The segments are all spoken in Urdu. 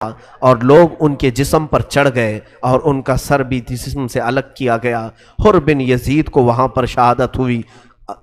اور لوگ ان کے جسم پر چڑھ گئے اور ان کا سر بھی جسم سے الگ کیا گیا۔ حر بن یزید کو وہاں پر شہادت ہوئی۔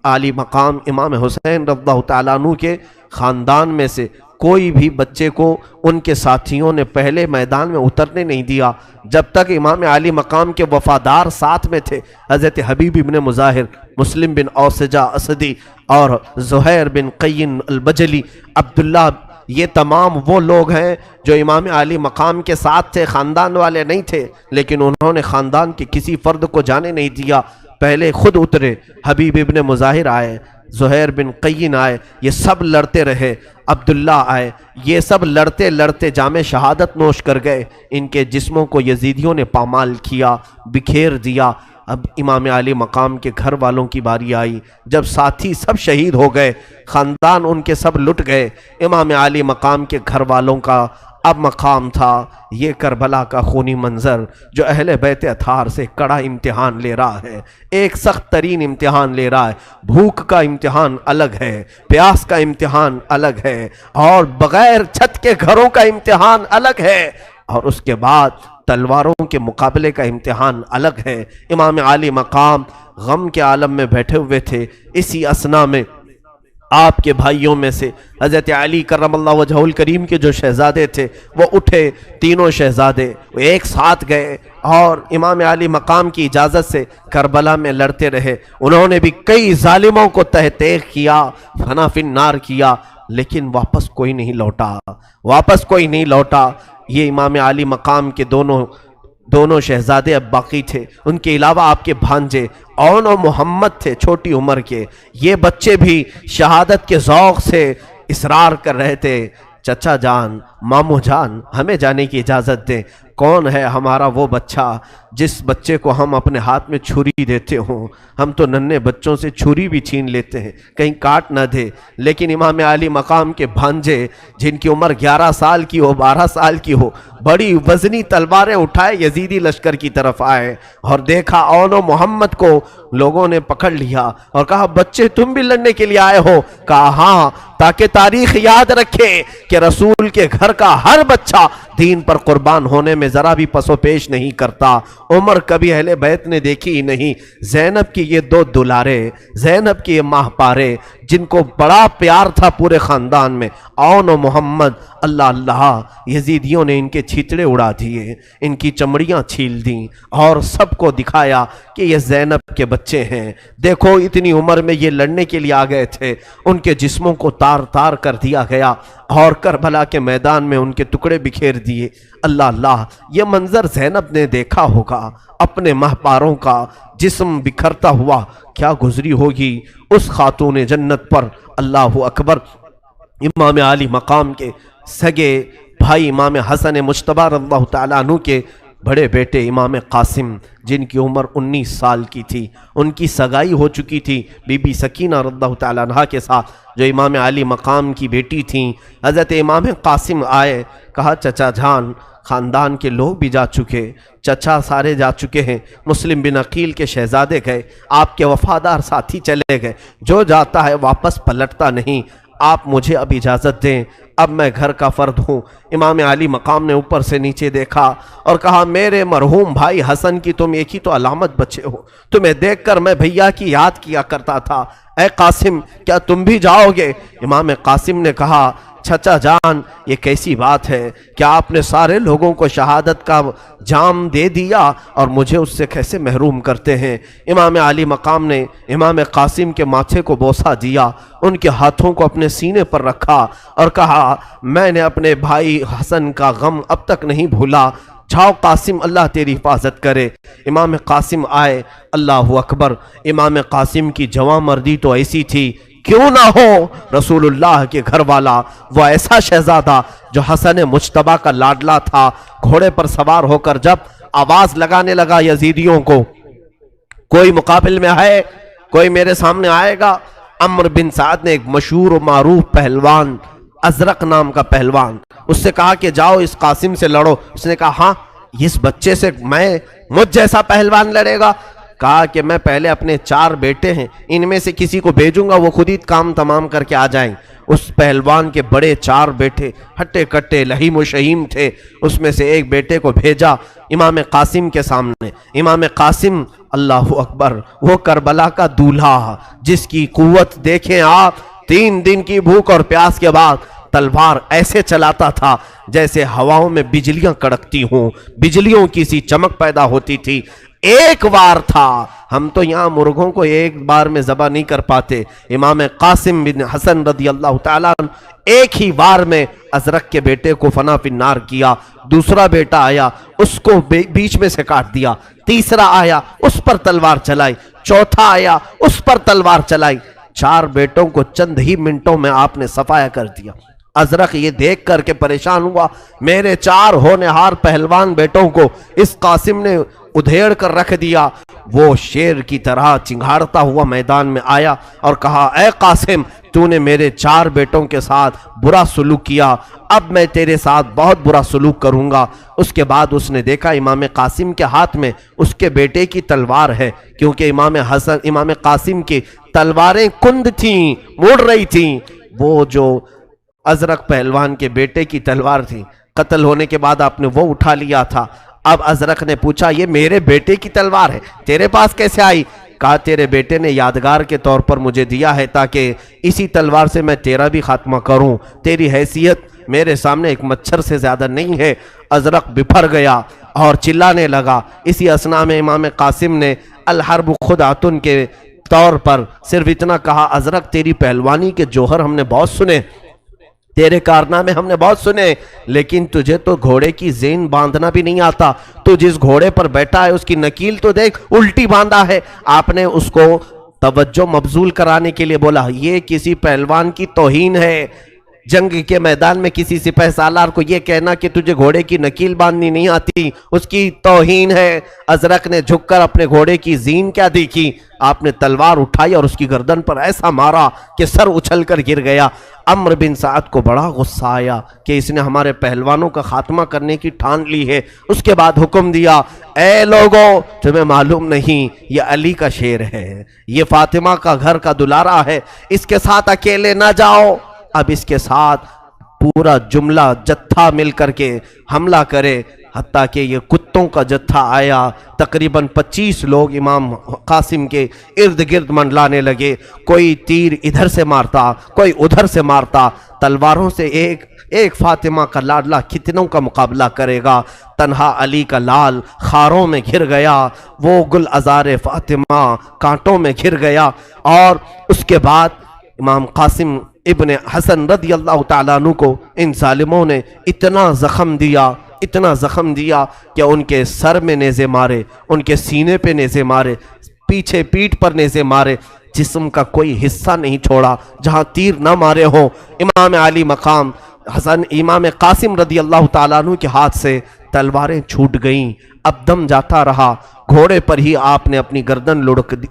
عالی مقام امام حسین رضی اللہ تعالیٰ عنہ کے خاندان میں سے کوئی بھی بچے کو ان کے ساتھیوں نے پہلے میدان میں اترنے نہیں دیا جب تک امام عالی مقام کے وفادار ساتھ میں تھے۔ حضرت حبیب بن مظاہر، مسلم بن اوسجہ اسدی اور زہیر بن قین البجلی، عبداللہ، یہ تمام وہ لوگ ہیں جو امام عالی مقام کے ساتھ تھے، خاندان والے نہیں تھے، لیکن انہوں نے خاندان کے کسی فرد کو جانے نہیں دیا، پہلے خود اترے۔ حبیب ابن مظاہر آئے، زہیر بن قین آئے، یہ سب لڑتے رہے، عبداللہ آئے، یہ سب لڑتے لڑتے جام شہادت نوش کر گئے۔ ان کے جسموں کو یزیدیوں نے پامال کیا، بکھیر دیا۔ اب امام عالی مقام کے گھر والوں کی باری آئی، جب ساتھی سب شہید ہو گئے، خاندان ان کے سب لٹ گئے، امام عالی مقام کے گھر والوں کا اب مقام تھا یہ کربلا کا خونی منظر جو اہل بیت اطہار سے کڑا امتحان لے رہا ہے، ایک سخت ترین امتحان لے رہا ہے۔ بھوک کا امتحان الگ ہے، پیاس کا امتحان الگ ہے، اور بغیر چھت کے گھروں کا امتحان الگ ہے، اور اس کے بعد تلواروں کے مقابلے کا امتحان الگ ہے۔ امام عالی مقام غم کے عالم میں بیٹھے ہوئے تھے۔ اسی اثنا میں آپ کے بھائیوں میں سے حضرت علی کرم اللہ وجہہ الکریم کے جو شہزادے تھے وہ اٹھے، تینوں شہزادے وہ ایک ساتھ گئے اور امام علی مقام کی اجازت سے کربلا میں لڑتے رہے۔ انہوں نے بھی کئی ظالموں کو تہ تیغ کیا، فنا فی النار کیا، لیکن واپس کوئی نہیں لوٹا۔ یہ امام علی مقام کے دونوں شہزادے اب باقی تھے، ان کے علاوہ آپ کے بھانجے اون و محمد تھے چھوٹی عمر کے، یہ بچے بھی شہادت کے ذوق سے اصرار کر رہے تھے، چچا جان، مامو جان، ہمیں جانے کی اجازت دیں۔ کون ہے ہمارا وہ بچہ جس بچے کو ہم اپنے ہاتھ میں چھری دیتے ہوں؟ ہم تو ننھے بچوں سے چھری بھی چھین لیتے ہیں کہیں کاٹ نہ دے، لیکن امام علی مقام کے بھانجے جن کی عمر 11 سال کی ہو، 12 سال کی ہو، بڑی وزنی تلواریں اٹھائے یزیدی لشکر کی طرف آئے اور دیکھا اون و محمد کو لوگوں نے پکڑ لیا اور کہا بچے تم بھی لڑنے کے لیے آئے ہو؟ کہا ہاں، تاکہ تاریخ یاد رکھے کہ رسول کے گھر کا ہر بچہ دین پر قربان ہونے میں ذرا بھی پس و پیش نہیں کرتا۔ عمر کبھی اہل بیت نے دیکھی ہی نہیں، زینب کی یہ دو دلارے، زینب کی یہ ماہ پارے جن کو بڑا پیار تھا پورے خاندان میں، اون و محمد، اللہ اللہ، یزیدیوں نے ان کے چھیتڑے اڑا دیے، ان کی چمڑیاں چھیل دیں اور سب کو دکھایا کہ یہ زینب کے بچے ہیں، دیکھو اتنی عمر میں یہ لڑنے کے لیے آ گئے تھے۔ ان کے جسموں کو تار تار کر دیا گیا اور کربلا کے میدان میں ان کے ٹکڑے بکھیر دیے۔ اللہ اللہ، یہ منظر زینب نے دیکھا ہوگا، اپنے مہپاروں کا جسم بکھرتا ہوا کیا گزری ہوگی اس خاتون جنت پر۔ اللہ اکبر۔ امام علی مقام کے سگے بھائی امام حسن مجتبی رضی اللہ تعالیٰ عنہ کے بڑے بیٹے امام قاسم جن کی عمر 19 سال کی تھی، ان کی سگائی ہو چکی تھی بی بی سکینہ رضی اللہ تعالیٰ عنہ کے ساتھ جو امام علی مقام کی بیٹی تھیں۔ حضرت امام قاسم آئے، کہا چچا جان، خاندان کے لوگ بھی جا چکے، چچا سارے جا چکے ہیں، مسلم بن عقیل کے شہزادے گئے، آپ کے وفادار ساتھی چلے گئے، جو جاتا ہے واپس پلٹتا نہیں، آپ مجھے اب اجازت دیں، اب میں گھر کا فرد ہوں۔ امام علی مقام نے اوپر سے نیچے دیکھا اور کہا میرے مرحوم بھائی حسن کی تم ایک ہی تو علامت بچے ہو، تمہیں دیکھ کر میں بھیا کی یاد کیا کرتا تھا، اے قاسم کیا تم بھی جاؤ گے؟ امام قاسم نے کہا چچا جان، یہ کیسی بات ہے کہ آپ نے سارے لوگوں کو شہادت کا جام دے دیا اور مجھے اس سے کیسے محروم کرتے ہیں؟ امام علی مقام نے امام قاسم کے ماتھے کو بوسہ دیا، ان کے ہاتھوں کو اپنے سینے پر رکھا اور کہا میں نے اپنے بھائی حسن کا غم اب تک نہیں بھولا، جاؤ قاسم، اللہ تیری حفاظت کرے۔ امام قاسم آئے، اللہ اکبر، امام قاسم کی جواں مردی تو ایسی تھی، کیوں نہ ہو رسول اللہ کے گھر والا، وہ ایسا شہزادہ جو حسن مجتبی کا لاڈلا تھا، گھوڑے پر سوار ہو کر جب آواز لگانے لگا یزیدیوں کو، کوئی مقابل میں ہے، کوئی میرے سامنے آئے گا؟ عمرو بن سعد نے ایک مشہور و معروف پہلوان، ازرق نام کا پہلوان، اس سے کہا کہ جاؤ اس قاسم سے لڑو۔ اس نے کہا ہاں، اس بچے سے مجھ جیسا پہلوان لڑے گا؟ کہا کہ میں پہلے اپنے 4 بیٹے ہیں، ان میں سے کسی کو بھیجوں گا، وہ خود ہی کام تمام کر کے آ جائیں۔ اس پہلوان کے بڑے 4 بیٹے ہٹے کٹے لہیم و شہیم تھے، اس میں سے ایک بیٹے کو بھیجا امام قاسم کے سامنے۔ امام قاسم، اللہ اکبر، وہ کربلا کا دولہا جس کی قوت دیکھیں آپ، 3 دن کی بھوک اور پیاس کے بعد تلوار ایسے چلاتا تھا جیسے ہواؤں میں بجلیاں کڑکتی ہوں، بجلیوں کی سی چمک پیدا ہوتی تھی۔ ایک وار تھا، ہم تو یہاں مرغوں کو ایک بار میں ذبح نہیں کر پاتے، امام قاسم بن حسن رضی اللہ تعالیٰ عنہ ایک ہی وار میں ازرق کے بیٹے کو فنا فی النار کیا۔ دوسرا بیٹا آیا، اس کو بیچ میں سے کاٹ دیا۔ تیسرا آیا، اس پر تلوار چلائی۔ چوتھا آیا، اس پر تلوار چلائی۔ 4 بیٹوں کو چند ہی منٹوں میں آپ نے صفایا کر دیا۔ ازرق یہ دیکھ کر کے پریشان ہوا، میرے 4 ہونہار پہلوان بیٹوں کو اس قاسم نے ادھیڑ کر رکھ دیا۔ وہ شیر کی طرح چنگھاڑتا ہوا میدان میں آیا اور کہا، اے قاسم، تو نے میرے 4 بیٹوں کے ساتھ برا سلوک کیا، اب میں تیرے ساتھ بہت برا سلوک کروں گا۔ اس کے بعد اس نے دیکھا امام قاسم کے ہاتھ میں اس کے بیٹے کی تلوار ہے، کیونکہ امام قاسم کی تلواریں کند تھیں، مڑ رہی تھیں۔ وہ جو ازرق پہلوان کے بیٹے کی تلوار تھی، قتل ہونے کے بعد آپ نے وہ اٹھا لیا تھا۔ اب ازرق نے پوچھا، یہ میرے بیٹے کی تلوار ہے، تیرے پاس کیسے آئی؟ کہا، تیرے بیٹے نے یادگار کے طور پر مجھے دیا ہے تاکہ اسی تلوار سے میں تیرا بھی خاتمہ کروں، تیری حیثیت میرے سامنے ایک مچھر سے زیادہ نہیں ہے۔ ازرق بپھر گیا اور چلانے لگا۔ اسی اثناء میں امام قاسم نے الحرب خدعۃ کے طور پر صرف اتنا کہا، ازرق تیری پہلوانی کے جوہر ہم نے بہت سنے، تیرے کارنامے ہم نے بہت سنے، لیکن تجھے تو گھوڑے کی زین باندھنا بھی نہیں آتا۔ تو جس گھوڑے پر بیٹھا ہے اس کی نکیل تو دیکھ، الٹی باندھا ہے۔ آپ نے اس کو توجہ مبذول کرانے کے لیے بولا، یہ کسی پہلوان کی توہین ہے۔ جنگ کے میدان میں کسی سپہ سالار کو یہ کہنا کہ تجھے گھوڑے کی نکیل باندھنی نہیں آتی، اس کی توہین ہے۔ ازرق نے جھک کر اپنے گھوڑے کی زین کیا دیکھی، آپ نے تلوار اٹھائی اور اس کی گردن پر ایسا مارا کہ سر اچھل کر گر گیا۔ عمرو بن سعد کو بڑا غصہ آیا کہ اس نے ہمارے پہلوانوں کا خاتمہ کرنے کی ٹھان لی ہے۔ اس کے بعد حکم دیا، اے لوگوں، تمہیں معلوم نہیں یہ علی کا شیر ہے، یہ فاطمہ کا گھر کا دلارا ہے، اس کے ساتھ اکیلے نہ جاؤ۔ اب اس کے ساتھ پورا جملہ جتھا مل کر کے حملہ کرے، حتیٰ کہ یہ کتوں کا جتھا آیا۔ تقریباً 25 لوگ امام قاسم کے ارد گرد منڈلانے لگے، کوئی تیر ادھر سے مارتا، کوئی ادھر سے مارتا۔ تلواروں سے ایک فاطمہ کا لاڈلا کتنوں کا مقابلہ کرے گا؟ تنہا علی کا لال خاروں میں گھر گیا، وہ گل ازار فاطمہ کانٹوں میں گھر گیا۔ اور اس کے بعد امام قاسم ابن حسن رضی اللہ تعالیٰ عنہ کو ان ظالموں نے اتنا زخم دیا کہ ان کے سر میں نیزے مارے، ان کے سینے پہ نیزے مارے، پیچھے پیٹھ پر نیزے مارے، جسم کا کوئی حصہ نہیں چھوڑا جہاں تیر نہ مارے ہوں۔ امام علی مقام امام قاسم رضی اللہ تعالیٰ عنہ کے ہاتھ سے تلواریں چھوٹ گئیں، اب دم جاتا رہا۔ گھوڑے پر ہی آپ نے اپنی گردن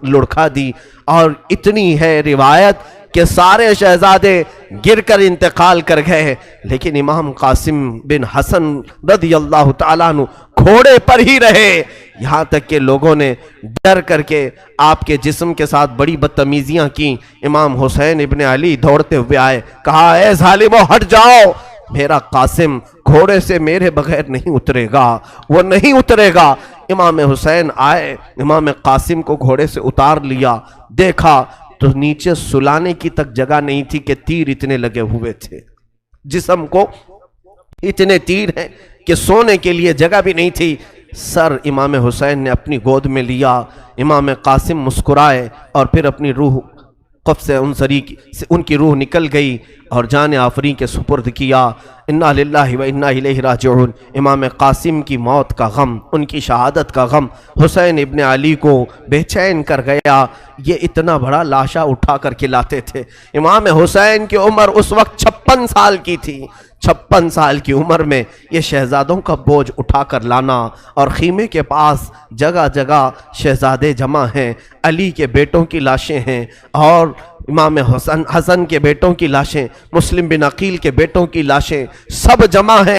لڑکا دی، اور اتنی ہے روایت کہ سارے شہزادے گر کر انتقال کر گئے، لیکن امام قاسم بن حسن رضی اللہ تعالیٰ عنہ گھوڑے پر ہی رہے، یہاں تک کہ لوگوں نے ڈر کر کے آپ کے جسم کے ساتھ بڑی بدتمیزیاں کی۔ امام حسین ابن علی دوڑتے ہوئے آئے، کہا، اے ظالمو ہٹ جاؤ، میرا قاسم گھوڑے سے میرے بغیر نہیں اترے گا، وہ نہیں اترے گا۔ امام حسین آئے، امام قاسم کو گھوڑے سے اتار لیا، دیکھا تو نیچے سلانے کی تک جگہ نہیں تھی کہ تیر اتنے لگے ہوئے تھے، جسم کو اتنے تیر ہیں کہ سونے کے لیے جگہ بھی نہیں تھی۔ سر امام حسین نے اپنی گود میں لیا، امام قاسم مسکرائے اور پھر اپنی روح قبض انصری سے ان کی روح نکل گئی اور جان آفریں کے سپرد کیا۔ انا للہ و انا الیہ راجعون۔ امام قاسم کی موت کا غم، ان کی شہادت کا غم حسین ابن علی کو بے چین کر گیا۔ یہ اتنا بڑا لاشا اٹھا کر کے لاتے تھے۔ امام حسین کی عمر اس وقت 56 سال کی تھی۔ 56 سال کی عمر میں یہ شہزادوں کا بوجھ اٹھا کر لانا، اور خیمے کے پاس جگہ جگہ شہزادے جمع ہیں، علی کے بیٹوں کی لاشیں ہیں، اور امام حسن کے بیٹوں کی لاشیں، مسلم بن عقیل کے بیٹوں کی لاشیں، سب جمع ہیں۔